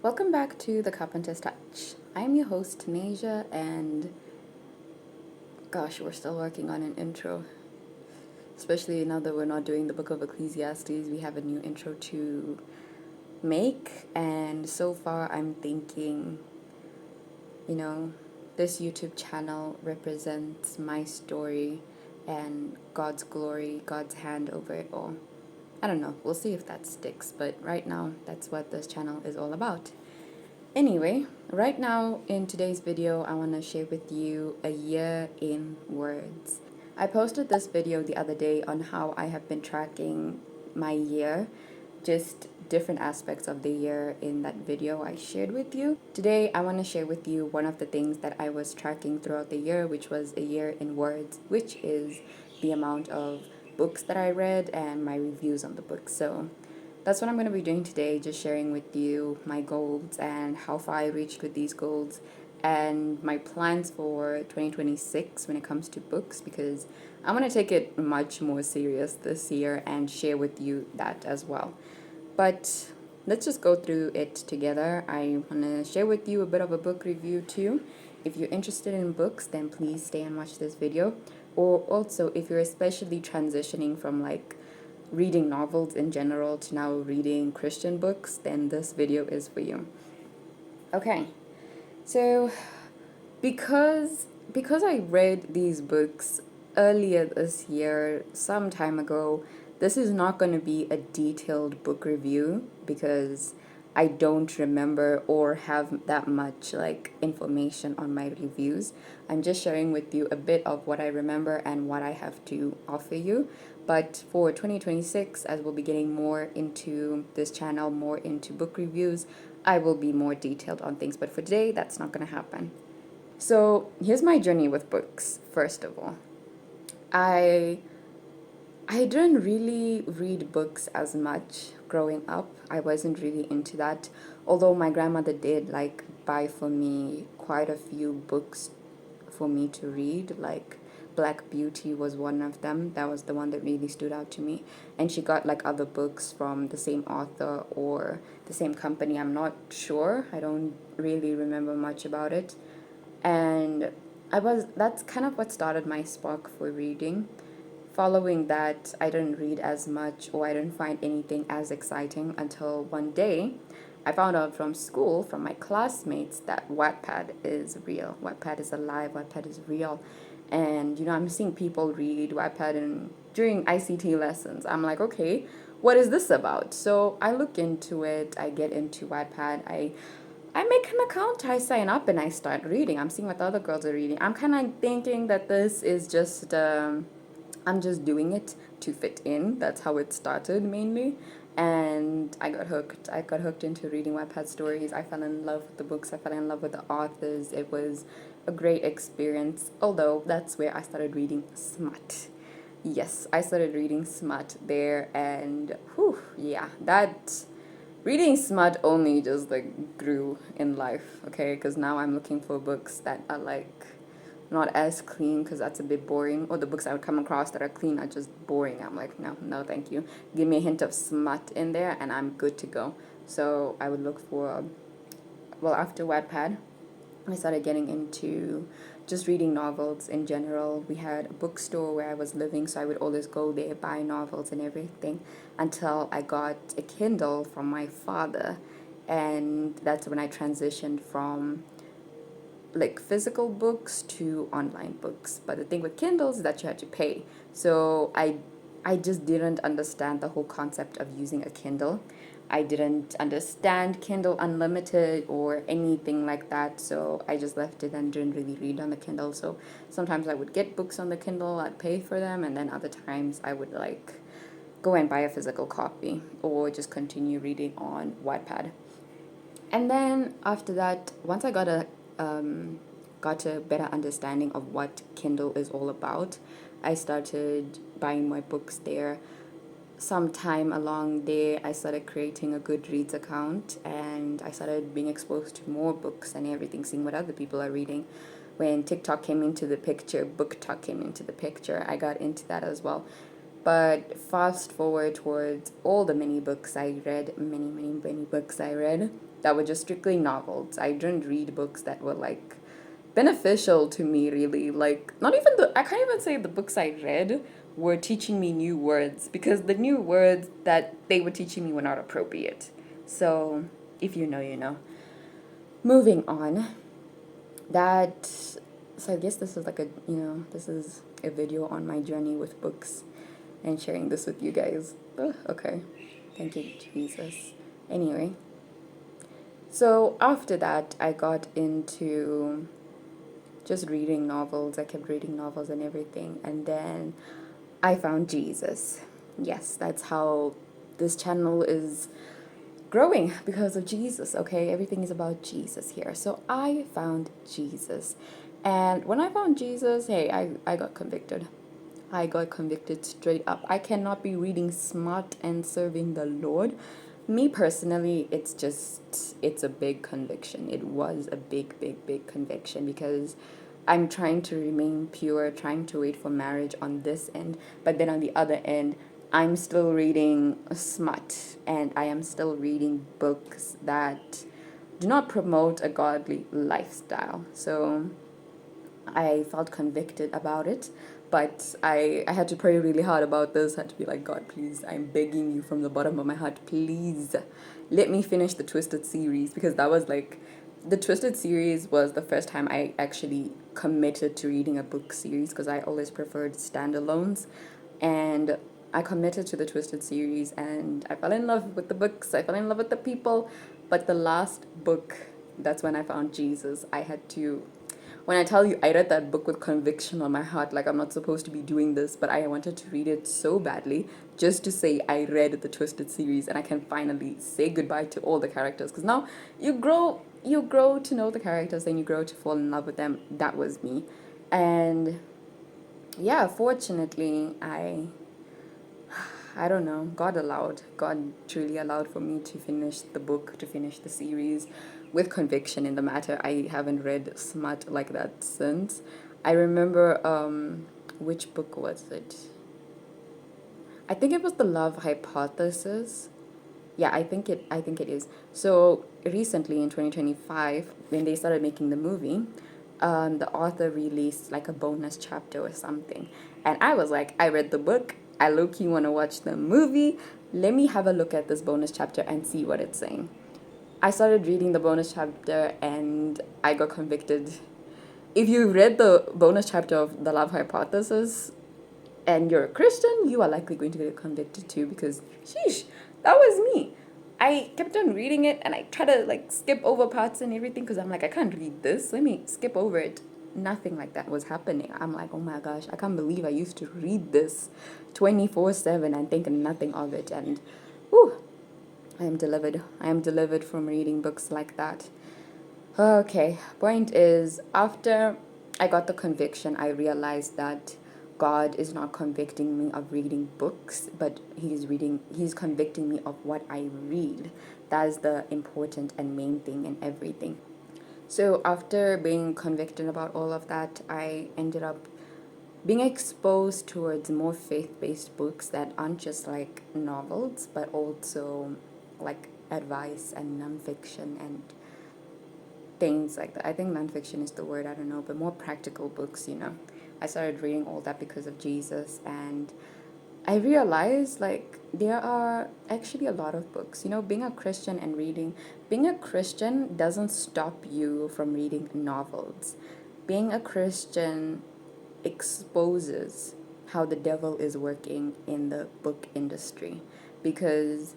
Welcome back to The Carpenter's Touch. I'm your host, Tanazia, and gosh, we're still working on an intro. Especially now that we're not doing the book of Ecclesiastes, we have a new intro to make, and so far I'm thinking, you know, this YouTube channel represents my story and God's glory, God's hand over it all. I don't know, we'll see if that sticks, but right now, that's what this channel is all about. Anyway, right now in today's video, I want to share with you a year in words. I posted this video the other day on how I have been tracking my year, just different aspects of the year in that video I shared with you. Today, I want to share with you one of the things that I was tracking throughout the year, which was a year in words, which is the amount of books that I read and my reviews on the books. So that's what I'm going to be doing today, just sharing with you my goals and how far I reached with these goals and my plans for 2026 when it comes to books, because I'm going to take it much more serious this year and share with you that as well. But let's just go through it together. I want to share with you a bit of a book review too. If you're interested in books, then please stay and watch this video. Or also, if you're especially transitioning from reading novels in general to now reading Christian books, then this video is for you. Okay, so because I read these books earlier this year, some time ago, this is not going to be a detailed book review because I don't remember or have that much information on my reviews. I'm just sharing with you a bit of what I remember and what I have to offer you. But for 2026, as we'll be getting more into this channel, more into book reviews, I will be more detailed on things. But for today, that's not going to happen. So here's my journey with books. First of all, I I didn't really read books as much growing up. I wasn't really into that. Although my grandmother did buy for me quite a few books for me to read, like Black Beauty was one of them. That was the one that really stood out to me. And she got other books from the same author or the same company. I'm not sure. I don't really remember much about it. And that's kind of what started my spark for reading. Following that, I didn't read as much or I didn't find anything as exciting until one day I found out from school, from my classmates, that Wattpad is real. Wattpad is alive. Wattpad is real. And, I'm seeing people read Wattpad during ICT lessons. I'm like, okay, what is this about? So I look into it. I get into Wattpad. I make an account, I sign up, and I start reading. I'm seeing what the other girls are reading. I'm kind of thinking that this is just I'm just doing it to fit in. That's how it started mainly. And I got hooked. I got hooked into reading Wattpad stories. I fell in love with the books. I fell in love with the authors. It was a great experience. Although that's where I started reading smut. Yes, I started reading smut there, and whew, yeah, that reading smut only just grew in life. Okay, because now I'm looking for books that are not as clean, because that's a bit boring, or the books I would come across that are clean are just boring. I'm like, no, thank you. Give me a hint of smut in there and I'm good to go. So I would look for, well, after Wattpad, I started getting into just reading novels in general. We had a bookstore where I was living, so I would always go there, buy novels and everything, until I got a Kindle from my father. And that's when I transitioned from physical books to online books. But the thing with Kindles is that you had to pay. So I just didn't understand the whole concept of using a Kindle. I didn't understand Kindle Unlimited or anything like that, so I just left it and didn't really read on the Kindle. So sometimes I would get books on the Kindle, I'd pay for them, and then other times I would go and buy a physical copy or just continue reading on Wattpad. And then after that, once I got a better understanding of what Kindle is all about, I started buying my books there. Sometime along there, I started creating a Goodreads account and I started being exposed to more books and everything, seeing what other people are reading. When TikTok came into the picture, BookTok came into the picture, I got into that as well. But fast forward towards all the many books I read, many books I read, that were just strictly novels. I didn't read books that were like beneficial to me, really. Like, not even I can't even say the books I read were teaching me new words, because the new words that they were teaching me were not appropriate. So, if you know, you know. Moving on, that, so I guess this is like a, this is a video on my journey with books and sharing this with you guys. Okay. Thank you, Jesus. Anyway, so after that, I got into just reading novels. I kept reading novels and everything. And then I found Jesus. Yes, that's how this channel is growing, because of Jesus, okay? Everything is about Jesus here. So I found Jesus. And when I found Jesus, hey, I got convicted. I got convicted straight up. I cannot be reading smut and serving the Lord. Me personally, it's a big conviction. It was a big, big, big conviction, because I'm trying to remain pure, trying to wait for marriage on this end, but then on the other end, I'm still reading smut, and I am still reading books that do not promote a godly lifestyle. So I felt convicted about it, but I had to pray really hard about this. I had to be like, God, please, I'm begging you from the bottom of my heart, please let me finish the Twisted series, because that was like, the Twisted series was the first time I actually committed to reading a book series, because I always preferred standalones. And I committed to the Twisted series, and I fell in love with the books, I fell in love with the people. But the last book, that's when I found Jesus. I had to, when I tell you, I read that book with conviction on my heart, like I'm not supposed to be doing this, but I wanted to read it so badly, just to say I read the Twisted series, and I can finally say goodbye to all the characters, because now you grow to know the characters, and you grow to fall in love with them. That was me. And yeah, fortunately, I don't know, God truly allowed for me to finish the book, to finish the series with conviction in the matter. I haven't read smut like that since. I remember, which book was it? I think it was The Love Hypothesis. Yeah, I think it is. So recently in 2025, when they started making the movie, the author released like a bonus chapter or something. And I was like, I read the book, I low-key want to watch the movie. Let me have a look at this bonus chapter and see what it's saying. I started reading the bonus chapter, and I got convicted. If you read the bonus chapter of The Love Hypothesis and you're a Christian, you are likely going to get convicted too, because sheesh, that was me. I kept on reading it, and I try to like skip over parts and everything, because I'm like, I can't read this. Let me skip over it. Nothing like that was happening. I'm like, oh my gosh, I can't believe I used to read this 24/7 and think nothing of it. And whew, I am delivered. I am delivered from reading books like that. Okay, point is, after I got the conviction, I realized that God is not convicting me of reading books, but he's convicting me of what I read. That is the important and main thing in everything. So after being convicted about all of that, I ended up being exposed towards more faith-based books that aren't just like novels, but also like advice and nonfiction and things like that. I think nonfiction is the word, I don't know, but more practical books, you know. I started reading all that because of Jesus, and I realized like there are actually a lot of books. You know, being a Christian and reading, being a Christian doesn't stop you from reading novels. Being a Christian exposes how the devil is working in the book industry, because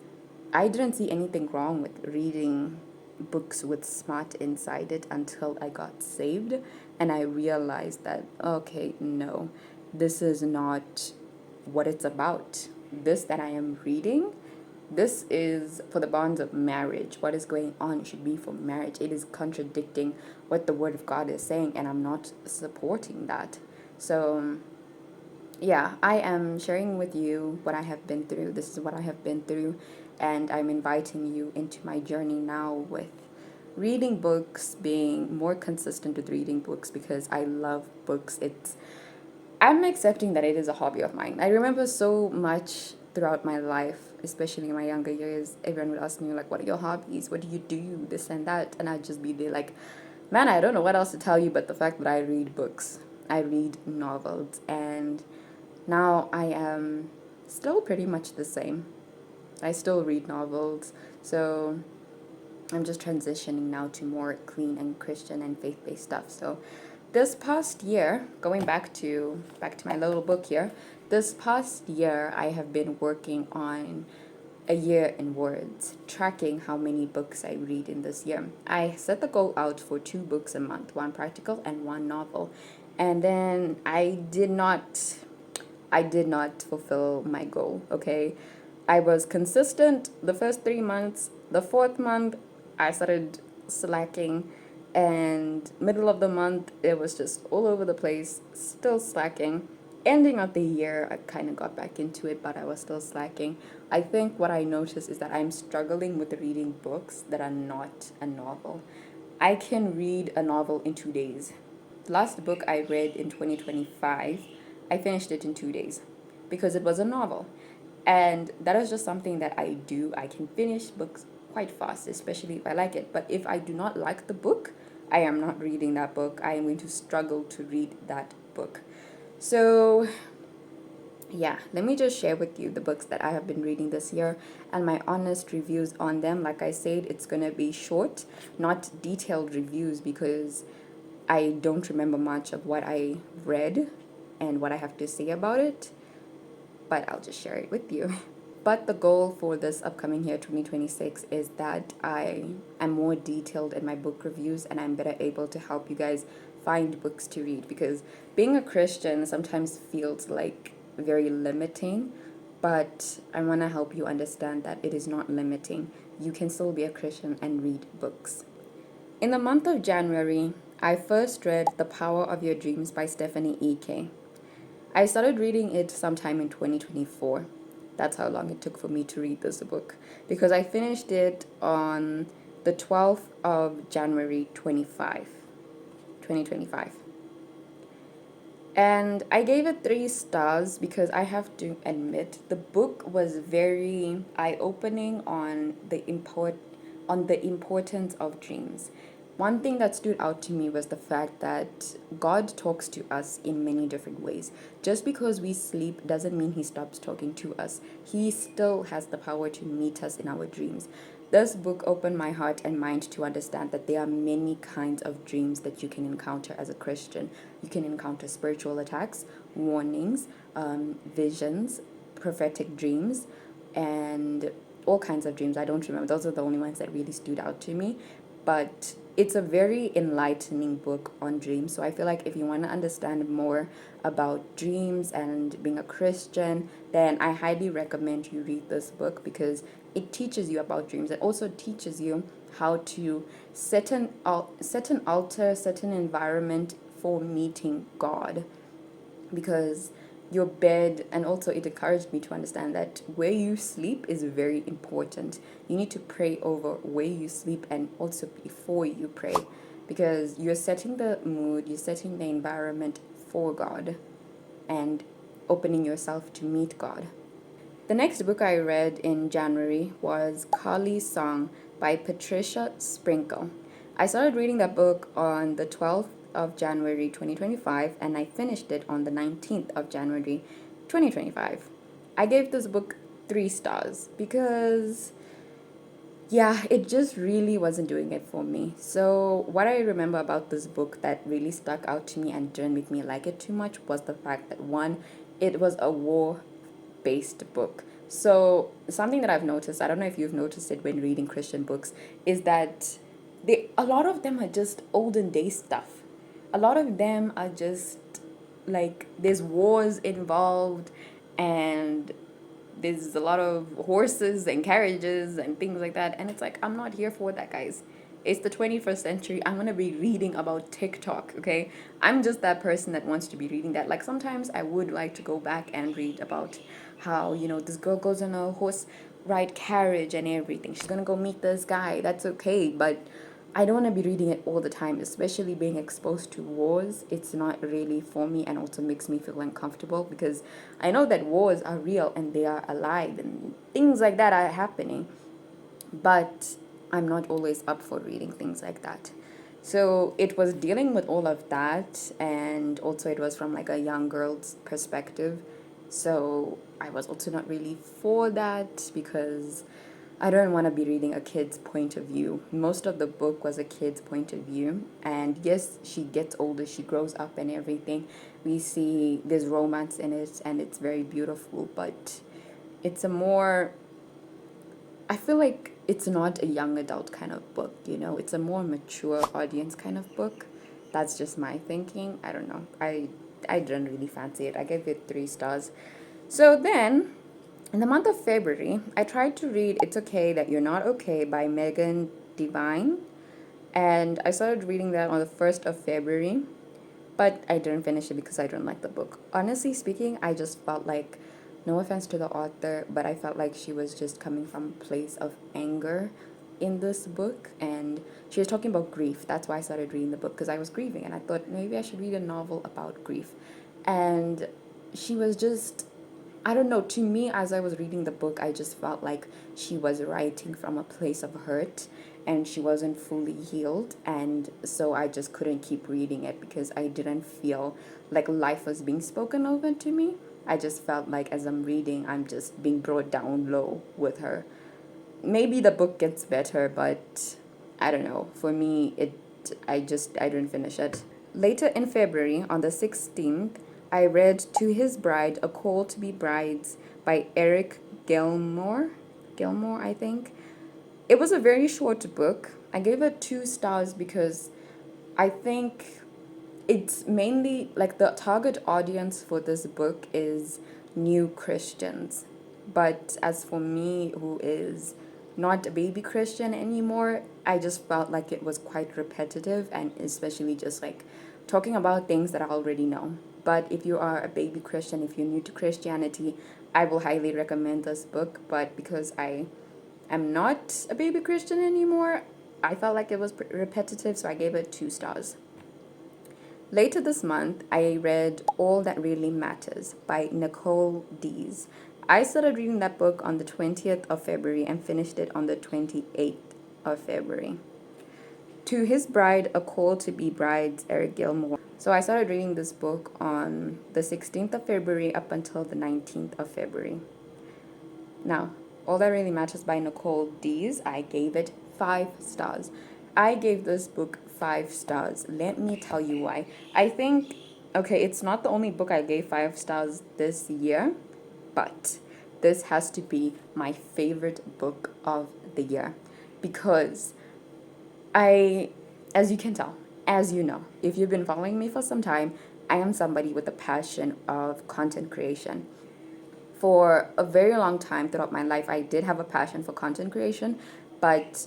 I didn't see anything wrong with reading books with smart inside it until I got saved, and I realized that, okay, no, this is not what it's about. This that I am reading, this is for the bonds of marriage. What is going on should be for marriage. It is contradicting what the word of God is saying, and I'm not supporting that. So yeah, I am sharing with you what I have been through. This is what I have been through, and I'm inviting you into my journey now with reading books, being more consistent with reading books, because I love books. I'm accepting that it is a hobby of mine. I remember so much throughout my life especially in my younger years, everyone would ask me, like, what are your hobbies? What do you do? This and that. And I'd just be there, like, man, I don't know what else to tell you but the fact that I read books. I read novels. And now I am still pretty much the same. I still read novels. So I'm just transitioning now to more clean and Christian and faith-based stuff. So this past year, going back to my little book here, this past year I have been working on a year in words, tracking how many books I read in this year. I set the goal out for 2 books a month, one practical and one novel. And then I did not fulfill my goal, okay? I was consistent the first 3 months. The fourth month, I started slacking, and middle of the month, it was just all over the place, still slacking. Ending of the year, I kind of got back into it, but I was still slacking. I think what I noticed is that I'm struggling with reading books that are not a novel. I can read a novel in 2 days. The last book I read in 2025, I finished it in 2 days because it was a novel. And that is just something that I do. I can finish books quite fast, especially if I like it. But if I do not like the book, I am not reading that book. I am going to struggle to read that book. So, yeah, let me just share with you the books that I have been reading this year and my honest reviews on them. Like I said, it's going to be short, not detailed reviews, because I don't remember much of what I read and what I have to say about it, but I'll just share it with you. But the goal for this upcoming year, 2026, is that I am more detailed in my book reviews and I'm better able to help you guys find books to read, because being a Christian sometimes feels like very limiting, but I want to help you understand that it is not limiting. You can still be a Christian and read books. In the month of January, I first read The Power of Your Dreams by Stephanie E.K. I started reading it sometime in 2024. That's how long it took for me to read this book, because I finished it on the 12th of January 2025. And I gave it 3 stars because I have to admit the book was very eye-opening on the importance of dreams. One thing that stood out to me was the fact that God talks to us in many different ways. Just because we sleep doesn't mean He stops talking to us. He still has the power to meet us in our dreams. This book opened my heart and mind to understand that there are many kinds of dreams that you can encounter as a Christian. You can encounter spiritual attacks, warnings, visions, prophetic dreams, and all kinds of dreams. I don't remember. Those are the only ones that really stood out to me. But it's a very enlightening book on dreams. So I feel like if you want to understand more about dreams and being a Christian, then I highly recommend you read this book, because it teaches you about dreams. It also teaches you how to set an altar, set an environment for meeting God, because your bed, and also it encouraged me to understand that where you sleep is very important. You need to pray over where you sleep and also before you pray, because you're setting the mood, you're setting the environment for God and opening yourself to meet God. The next book I read in January was Carly's Song by Patricia Sprinkle. I started reading that book on the 12th of January 2025, and I finished it on the 19th of January 2025. I gave this book 3 stars because, yeah, it just really wasn't doing it for me. So what I remember about this book that really stuck out to me and didn't make me like it too much was the fact that, one, it was a war-based book. So something that I've noticed, I don't know if you've noticed it when reading Christian books, is that a lot of them are just olden day stuff. A lot of them are just like there's wars involved, and there's a lot of horses and carriages and things like that. And it's like, I'm not here for that, guys. It's the 21st century. I'm going to be reading about TikTok, okay? I'm just that person that wants to be reading that. Like, sometimes I would like to go back and read about how, this girl goes on a horse ride carriage and everything. She's going to go meet this guy. That's okay. But I don't want to be reading it all the time, especially being exposed to wars. It's not really for me and also makes me feel uncomfortable because I know that wars are real and they are alive and things like that are happening. But I'm not always up for reading things like that. So it was dealing with all of that, and also it was from like a young girl's perspective. So I was also not really for that because I don't want to be reading a kid's point of view. Most of the book was a kid's point of view, and yes, she gets older, she grows up and everything. We see there's romance in it, and it's very beautiful, but it's a more, I feel like it's not a young adult kind of book, you know? It's a more mature audience kind of book. That's just my thinking. I don't know. I didn't really fancy it. I gave it 3 stars. So then, in the month of February, I tried to read It's Okay That You're Not Okay by Megan Devine. And I started reading that on the 1st of February. But I didn't finish it because I didn't like the book. Honestly speaking, I just felt like, no offense to the author, but I felt like she was just coming from a place of anger in this book. And she was talking about grief. That's why I started reading the book, because I was grieving. And I thought maybe I should read a novel about grief. And she was just, I don't know, to me, as I was reading the book, I just felt like she was writing from a place of hurt and she wasn't fully healed. And so I just couldn't keep reading it because I didn't feel like life was being spoken over to me. I just felt like as I'm reading, I'm just being brought down low with her. Maybe the book gets better, but I don't know. For me, I didn't finish it. Later in February, on the 16th, I read To His Bride, A Call to Be Brides by Eric Gilmore. Gilmore, I think. It was a very short book. I gave it 2 stars because I think it's mainly like the target audience for this book is new Christians. But as for me, who is not a baby Christian anymore, I just felt like it was quite repetitive and especially just like talking about things that I already know. But if you are a baby Christian, if you're new to Christianity, I will highly recommend this book. But because I am not a baby Christian anymore, I felt like it was repetitive, so I gave it 2 stars. Later this month, I read All That Really Matters by Nicole Dees. I started reading that book on the 20th of February and finished it on the 28th of February. To His Bride, A Call to Be Brides, Eric Gilmore. So I started reading this book on the 16th of February up until the 19th of February. Now, All That Really Matters by Nicole Dees, I gave it 5 stars. I gave this book 5 stars. Let me tell you why. I think, okay, it's not the only book I gave 5 stars this year, but this has to be my favorite book of the year because I, as you can tell, as you know, if you've been following me for some time, I am somebody with a passion of content creation. For a very long time throughout my life, I did have a passion for content creation, but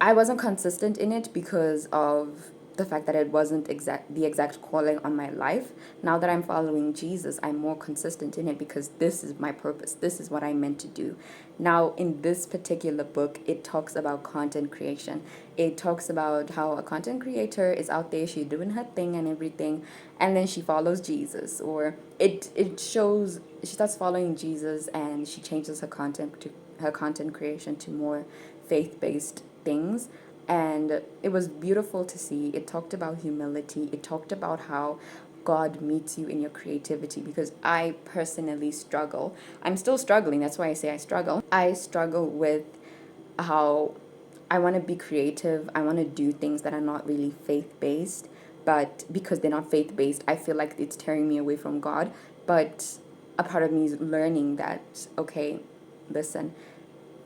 I wasn't consistent in it because of the fact that it wasn't the exact calling on my life. Now that I'm following Jesus, I'm more consistent in it because this is my purpose. This is what I'm meant to do. Now, in this particular book, it talks about content creation. It talks about how a content creator is out there, she's doing her thing and everything, and then she follows Jesus, or it shows she starts following Jesus and she changes her content creation to more faith-based things. And it was beautiful to see. It talked about humility. It talked about how God meets you in your creativity because I personally struggle. I'm still struggling. That's why I say I struggle. I struggle with how I want to be creative. I want to do things that are not really faith based, but because they're not faith based, I feel like it's tearing me away from God. But a part of me is learning that, okay, listen,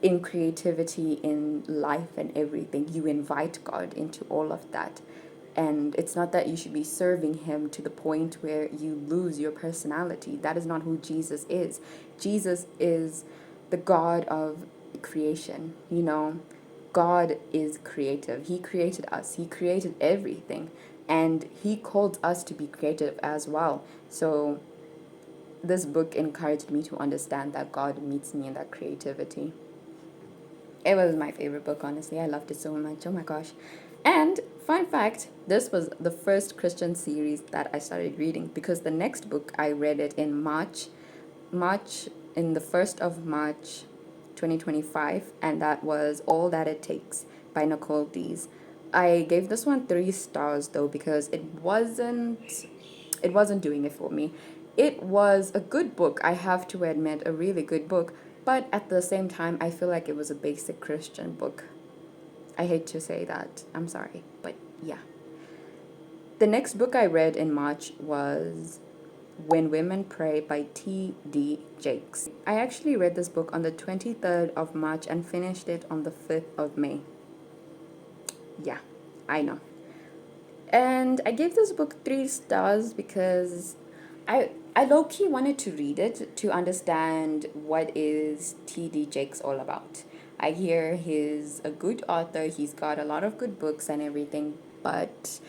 in creativity, in life, and everything, you invite God into all of that. And it's not that you should be serving Him to the point where you lose your personality. That is not who Jesus is. Jesus is the God of creation, you know. God is creative. He created us, He created everything. And He called us to be creative as well. So, this book encouraged me to understand that God meets me in that creativity. It was my favorite book, honestly. I loved it so much. Oh my gosh. And fun fact, this was the first Christian series that I started reading because the next book I read it in March in the 1st of March 2025, and that was All That It Takes by Nicole Dees. I gave this one 3 stars though because it wasn't doing it for me. It was a good book, I have to admit, a really good book, but at the same time, I feel like it was a basic Christian book. I hate to say that. I'm sorry, but yeah. The next book I read in March was When Women Pray by T.D. Jakes. I actually read this book on the 23rd of March and finished it on the 5th of May. Yeah, I know. And I gave this book 3 stars because I low key wanted to read it to understand what is T.D. Jakes all about. I hear he's a good author, he's got a lot of good books and everything, but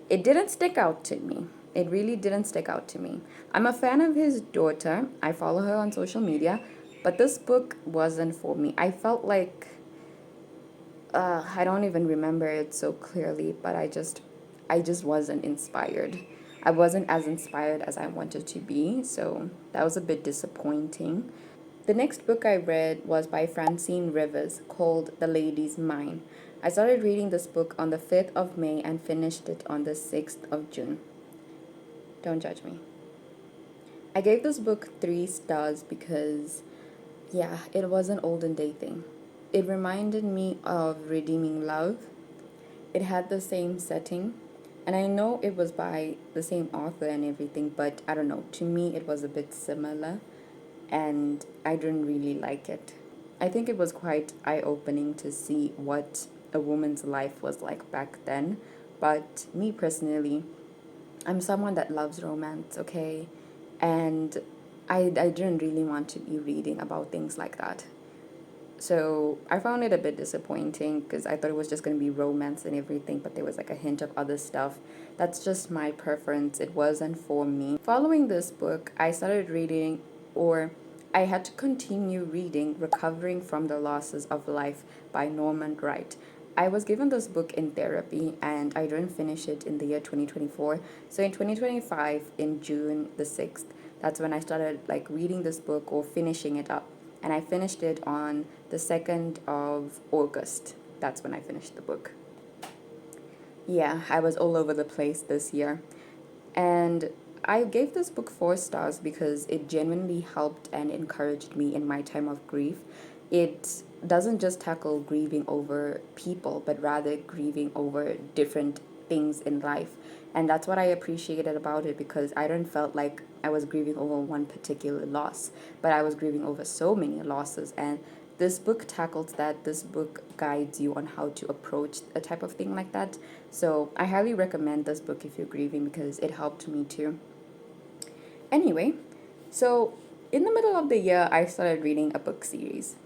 it didn't stick out to me. It really didn't stick out to me. I'm a fan of his daughter. I follow her on social media, but this book wasn't for me. I felt like I don't even remember it so clearly, but I just wasn't inspired. I wasn't as inspired as I wanted to be, so that was a bit disappointing. The next book I read was by Francine Rivers called The Lady's Mine. I started reading this book on the 5th of May and finished it on the 6th of June. Don't judge me. I gave this book 3 stars because, yeah, it was an olden day thing. It reminded me of Redeeming Love. It had the same setting, and I know it was by the same author and everything, but I don't know. To me, it was a bit similar, and I didn't really like it. I think it was quite eye opening to see what a woman's life was like back then, but me personally, I'm someone that loves romance, okay? And I didn't really want to be reading about things like that. So I found it a bit disappointing because I thought it was just going to be romance and everything, but there was like a hint of other stuff. That's just my preference. It wasn't for me. Following this book, I started reading, or I had to continue reading Recovering from the Losses of Life by Norman Wright. I was given this book in therapy and I didn't finish it in the year 2024. So in 2025, in June the 6th, that's when I started like reading this book or finishing it up, and I finished it on the 2nd of August. That's when I finished the book. Yeah, I was all over the place this year. And I gave this book 4 stars because it genuinely helped and encouraged me in my time of grief. It doesn't just tackle grieving over people, but rather grieving over different things in life. And that's what I appreciated about it because I don't felt like I was grieving over one particular loss, but I was grieving over so many losses. And this book tackles that. This book guides you on how to approach a type of thing like that. So I highly recommend this book if you're grieving because it helped me too. Anyway, so in the middle of the year, I started reading a book series.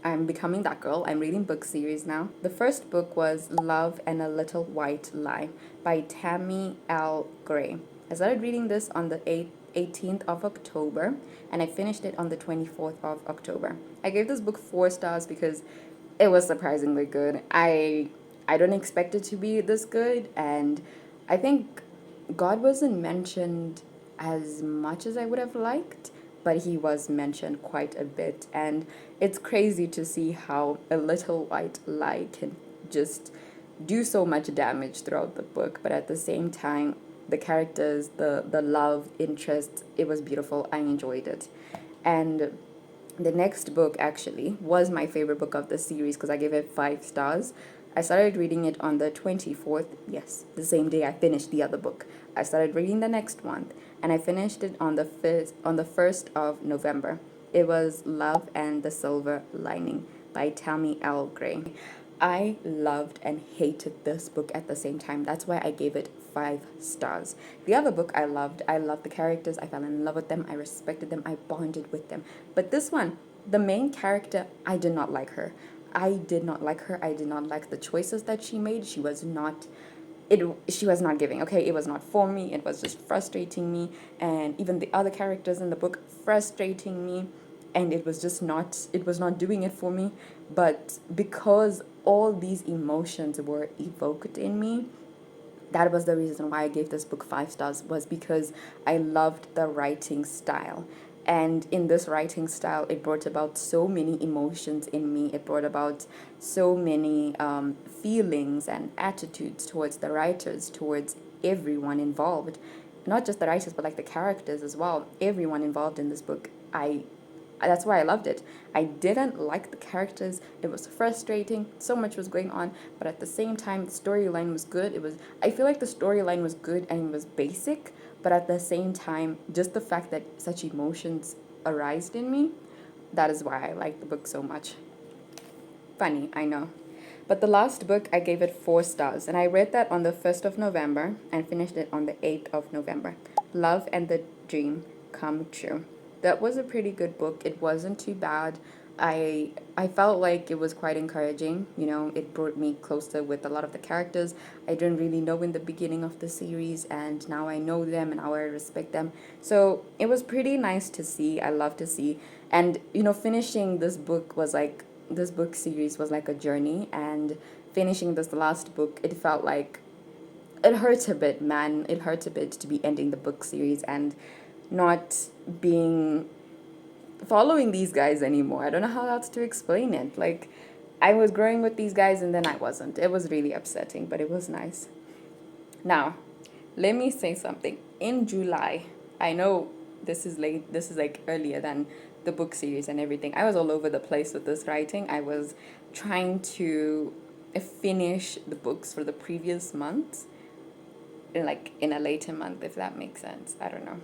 I'm becoming that girl. I'm reading book series now. The first book was Love and a Little White Lie by Tammy L. Gray. I started reading this on the 18th of October and I finished it on the 24th of October. I gave this book 4 stars because it was surprisingly good. I don't expect it to be this good, and I think God wasn't mentioned as much as I would have liked, but he was mentioned quite a bit, and it's crazy to see how a little white lie can just do so much damage throughout the book, but at the same time, the characters, the love interest, it was beautiful. I enjoyed it. And the next book actually was my favorite book of the series because I gave it 5 stars. I started reading it on the 24th, yes, the same day I finished the other book. I started reading the next one and I finished it on the 1st of November. It was Love and the Silver Lining by Tammy L. Gray. I loved and hated this book at the same time. That's why I gave it 5 stars. The other book I loved. I loved the characters. I fell in love with them. I respected them. I bonded with them. But this one, the main character, I did not like her. I did not like her. I did not like the choices that she made. She was not giving, okay? It was not for me. It was just frustrating me, and even the other characters in the book frustrating me, and it was not doing it for me. But because all these emotions were evoked in me, that was the reason why I gave this book 5 stars, was because I loved the writing style. And in this writing style, it brought about so many emotions in me. It brought about so many feelings and attitudes towards the writers, towards everyone involved. Not just the writers, but like the characters as well. Everyone involved in this book. That's why I loved it. I didn't like the characters. It was frustrating. So much was going on, but at the same time, the storyline was good. I feel like the storyline was good and it was basic, but at the same time, just the fact that such emotions arised in me, that is why I like the book so much. Funny, I know. But the last book, I gave it 4 stars, and I read that on the 1st of November and finished it on the 8th of November. Love and the Dream Come True. That was a pretty good book. It wasn't too bad. I felt like it was quite encouraging. You know, it brought me closer with a lot of the characters I didn't really know in the beginning of the series, and now I know them and now I respect them. So it was pretty nice to see. I love to see. And, finishing this book series was like a journey, and finishing this last book, it felt like it hurts a bit, man. It hurts a bit to be ending the book series and not being following these guys anymore. I don't know how else to explain it. Like, I was growing with these guys and then I wasn't. It was really upsetting, but it was nice. Now, let me say something. In July, I know this is late, this is like earlier than the book series and everything. I was all over the place with this writing. I was trying to finish the books for the previous months, like in a later month, if that makes sense. I don't know.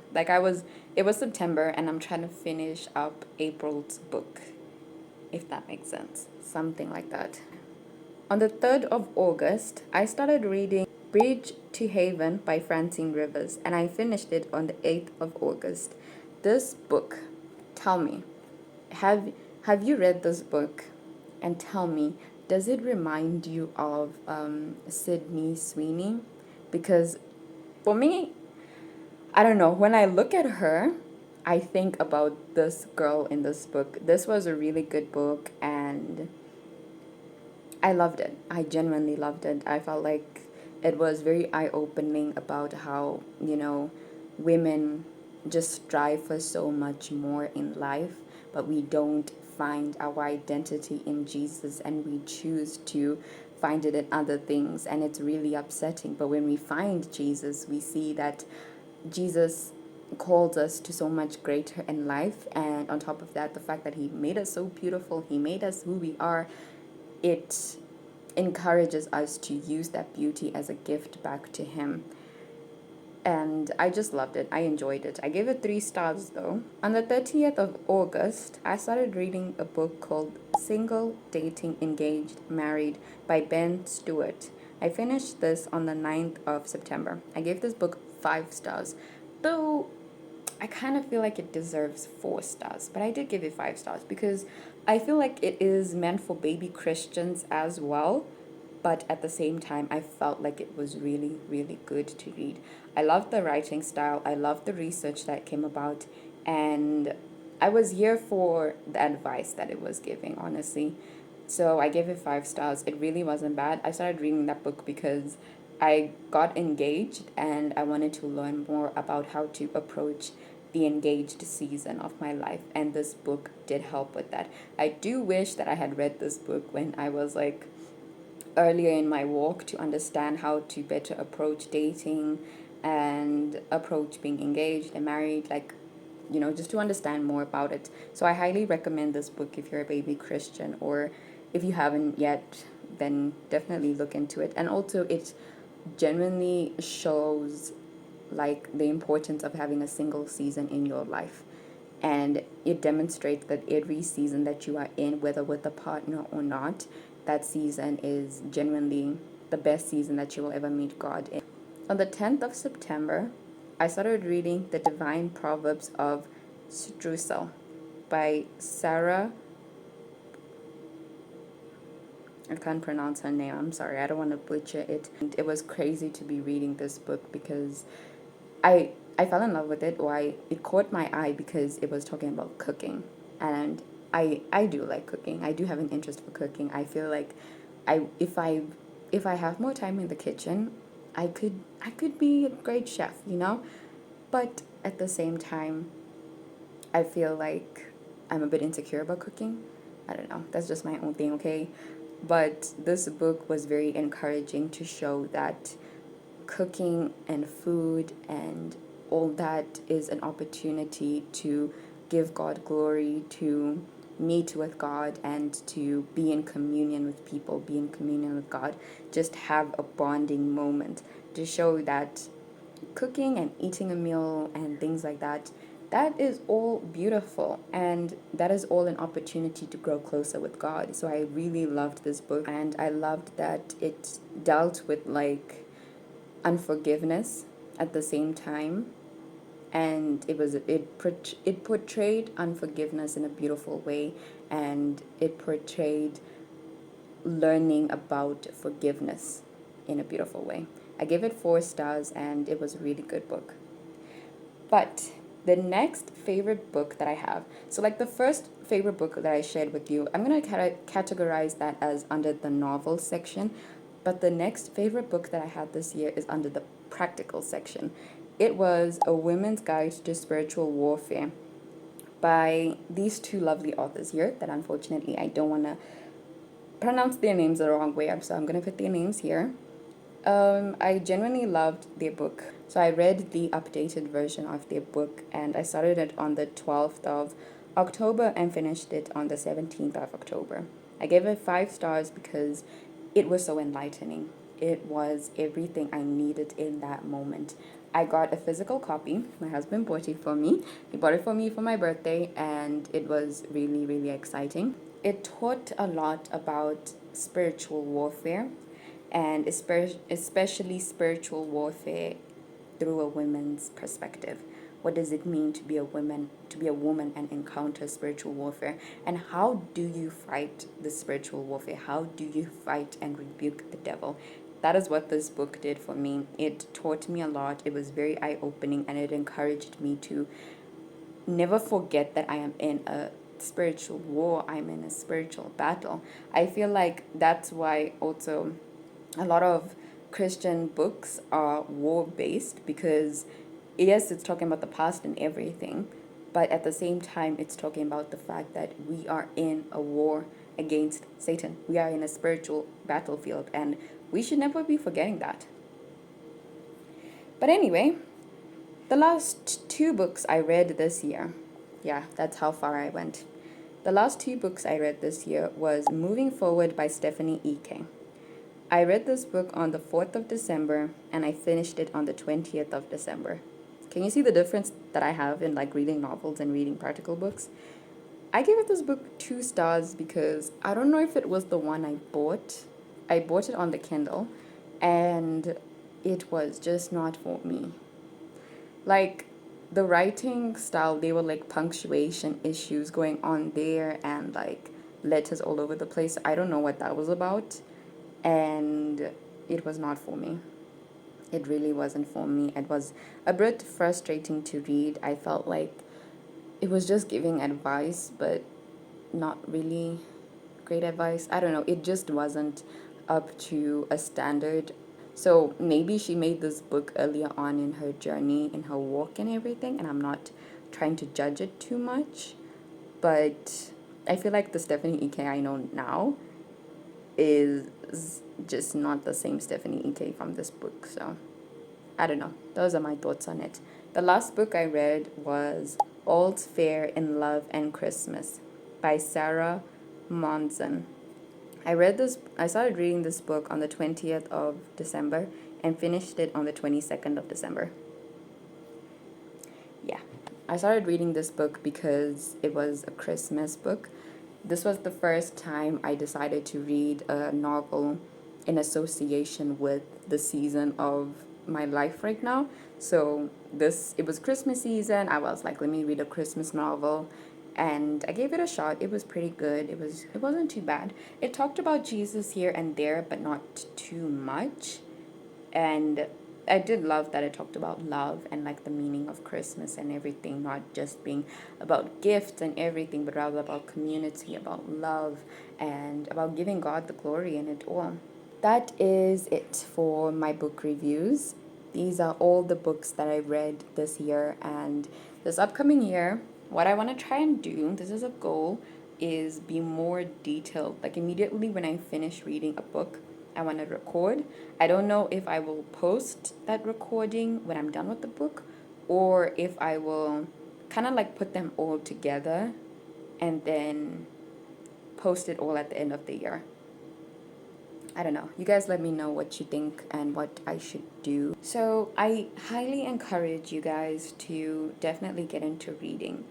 It was September and I'm trying to finish up April's book, if that makes sense. Something like that. On the 3rd of August, I started reading Bridge to Haven by Francine Rivers, and I finished it on the 8th of August. This book, tell me, have you read this book? And tell me, does it remind you of Sydney Sweeney? Because for me, I don't know, when I look at her, I think about this girl in this book. This was a really good book, and I loved it. I genuinely loved it. I felt like it was very eye-opening about how, women just strive for so much more in life, but we don't find our identity in Jesus, and we choose to find it in other things, and it's really upsetting. But when we find Jesus, we see that Jesus calls us to so much greater in life, and on top of that, the fact that he made us so beautiful, he made us who we are, it encourages us to use that beauty as a gift back to him. And I just loved it. I enjoyed it. I gave it 3 stars though. On the 30th of August, I started reading a book called Single, Dating, Engaged, Married by Ben Stewart. I finished this on the 9th of September. I gave this book 5 stars, though I kind of feel like it deserves 4 stars, but I did give it 5 stars because I feel like it is meant for baby Christians as well. But at the same time, I felt like it was really, really good to read. I loved the writing style, I loved the research that came about, and I was here for the advice that it was giving, honestly. So I gave it 5 stars. It really wasn't bad. I started reading that book because I got engaged and I wanted to learn more about how to approach the engaged season of my life, and this book did help with that. I do wish that I had read this book when I was like earlier in my walk to understand how to better approach dating and approach being engaged and married, like, just to understand more about it. So I highly recommend this book if you're a baby Christian, or if you haven't yet, then definitely look into it. And also, it genuinely shows like the importance of having a single season in your life. And it demonstrates that every season that you are in, whether with a partner or not, that season is genuinely the best season that you will ever meet God in. On the 10th of September, I started reading The Divine Proverbs of Strusel by Sarah. I can't pronounce her name. I'm sorry. I don't want to butcher it. And it was crazy to be reading this book because I fell in love with it, or it caught my eye because it was talking about cooking. And I do like cooking. I do have an interest for cooking. I feel like I if I have more time in the kitchen, I could be a great chef, you know? But at the same time, I feel like I'm a bit insecure about cooking. I don't know. That's just my own thing, okay? But this book was very encouraging to show that cooking and food and all that is an opportunity to give God glory, to meet with God, and to be in communion with people, be in communion with God, just have a bonding moment to show that cooking and eating a meal and things like that, that is all beautiful, and that is all an opportunity to grow closer with God. So I really loved this book, and I loved that it dealt with like unforgiveness at the same time, and it portrayed unforgiveness in a beautiful way, and it portrayed learning about forgiveness in a beautiful way. I gave it 4 stars, and it was a really good book. But the next favorite book that I have, so like the first favorite book that I shared with you, I'm going to categorize that as under the novel section. But the next favorite book that I had this year is under the practical section. It was A Women's Guide to Spiritual Warfare by these two lovely authors here that unfortunately I don't want to pronounce their names the wrong way, so I'm going to put their names here. I genuinely loved their book. So I read the updated version of their book, and I started it on the 12th of October and finished it on the 17th of October. I gave it 5 stars because it was so enlightening. It was everything I needed in that moment. I got a physical copy. My husband bought it for me. He bought it for me for my birthday, and it was really, really exciting. It taught a lot about spiritual warfare, and especially spiritual warfare through a woman's perspective. What does it mean to be a woman and encounter spiritual warfare? And how do you fight the spiritual warfare? How do you fight and rebuke the devil? That is what this book did for me. It taught me a lot. It was very eye-opening, and it encouraged me to never forget that I am in a spiritual war. I'm in a spiritual battle. I feel like that's why also a lot of Christian books are war based, because yes, it's talking about the past and everything, but at the same time, it's talking about the fact that we are in a war against Satan. We are in a spiritual battlefield, and we should never be forgetting that. But anyway, the last 2 books I read this year, yeah, that's how far I went. The last 2 books I read this year was Moving Forward by Stephanie E.K. I read this book on the 4th of December, and I finished it on the 20th of December. Can you see the difference that I have in like reading novels and reading practical books? I gave this book 2 stars because I don't know if it was the one I bought. I bought it on the Kindle, and it was just not for me. Like, the writing style, there were like punctuation issues going on there, and like letters all over the place. I don't know what that was about, and it was not for me. It really wasn't for me. It was a bit frustrating to read. I felt like it was just giving advice, but not really great advice. I don't know. It just wasn't up to a standard. So maybe she made this book earlier on in her journey, in her walk and everything, and I'm not trying to judge it too much. But I feel like the Stephanie E.K. I know now is just not the same Stephanie E.K. from this book. So I don't know. Those are my thoughts on it. The last book I read was All's Fair in Love and Christmas by Sarah Monson. I started reading this book on the 20th of December and finished it on the 22nd of December. Yeah. I started reading this book because it was a Christmas book. This was the first time I decided to read a novel in association with the season of my life right now. So it was Christmas season. I was like, let me read a Christmas novel, and I gave it a shot. It was pretty good. It wasn't too bad. It talked about Jesus here and there, but not too much. And I did love that it talked about love and like the meaning of Christmas and everything, not just being about gifts and everything, but rather about community, about love, and about giving God the glory in it all. That is it for my book reviews. These are all the books that I read this year, and this upcoming year, what I want to try and do, this is a goal, is be more detailed. Like immediately when I finish reading a book, I want to record. I don't know if I will post that recording when I'm done with the book, or if I will kind of like put them all together and then post it all at the end of the year. I don't know. You guys let me know what you think and what I should do. So, I highly encourage you guys to definitely get into reading.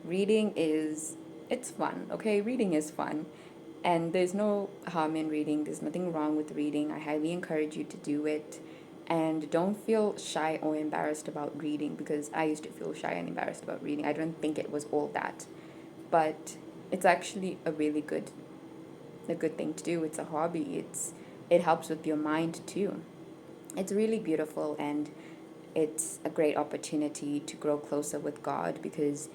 Reading is, it's fun, okay? Reading is fun. And there's no harm in reading, there's nothing wrong with reading. I highly encourage you to do it. And don't feel shy or embarrassed about reading, because I used to feel shy and embarrassed about reading. I don't think it was all that. But it's actually a good thing to do. It's a hobby. It helps with your mind too. It's really beautiful, and it's a great opportunity to grow closer with God, because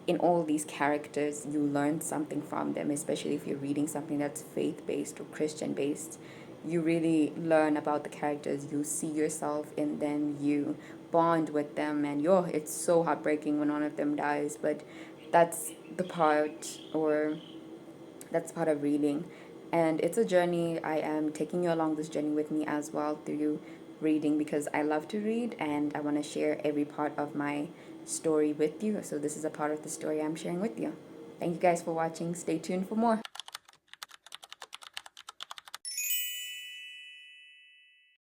in all these characters you learn something from them, especially if you're reading something that's faith-based or Christian-based. You really learn about the characters, you see yourself in them, you bond with them, and it's so heartbreaking when one of them dies, but that's the part, or that's part of reading. And it's a journey. I am taking you along this journey with me as well through reading, because I love to read and I want to share every part of my story with you. So this is a part of the story I'm sharing with you. Thank you guys for watching. Stay tuned for more.